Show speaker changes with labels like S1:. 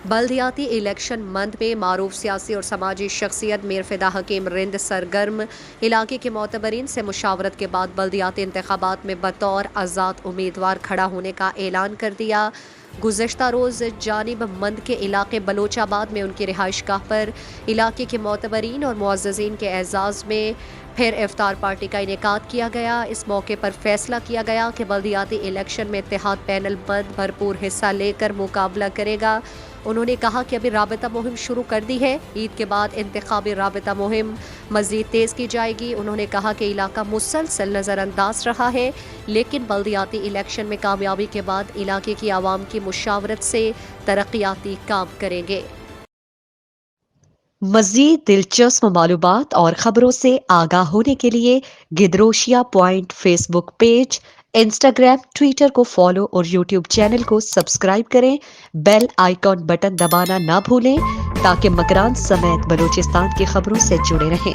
S1: بلدیاتی الیکشن مند میں معروف سیاسی اور سماجی شخصیت میر فدا حکیم رند سرگرم علاقے کے معتبرین سے مشاورت کے بعد بلدیاتی انتخابات میں بطور آزاد امیدوار کھڑا ہونے کا اعلان کر دیا۔ گزشتہ روز جانب مند کے علاقے بلوچ آباد میں ان کی رہائش گاہ پر علاقے کے معتبرین اور معززین کے اعزاز میں پھر افطار پارٹی کا انعقاد کیا گیا۔ اس موقع پر فیصلہ کیا گیا کہ بلدیاتی الیکشن میں اتحاد پینل مند بھرپور حصہ لے کر مقابلہ کرے گا۔ انہوں نے کہا کہ ابھی رابطہ مہم شروع کر دی ہے، عید کے بعد انتخابی رابطہ مہم مزید تیز کی جائے گی۔ انہوں نے کہا کہ علاقہ مسلسل نظر انداز رہا ہے، لیکن بلدیاتی الیکشن میں کامیابی کے بعد علاقے کی عوام کی مشاورت سے ترقیاتی کام کریں گے۔ مزید دلچسپ معلومات اور خبروں سے آگاہ ہونے کے لیے Gedrosia point Facebook page, Instagram, Twitter کو فالو اور یوٹیوب چینل کو سبسکرائب کریں۔ بیل آئیکن بٹن دبانا نہ بھولیں تاکہ مکران سمیت بلوچستان کی خبروں سے جڑے رہیں۔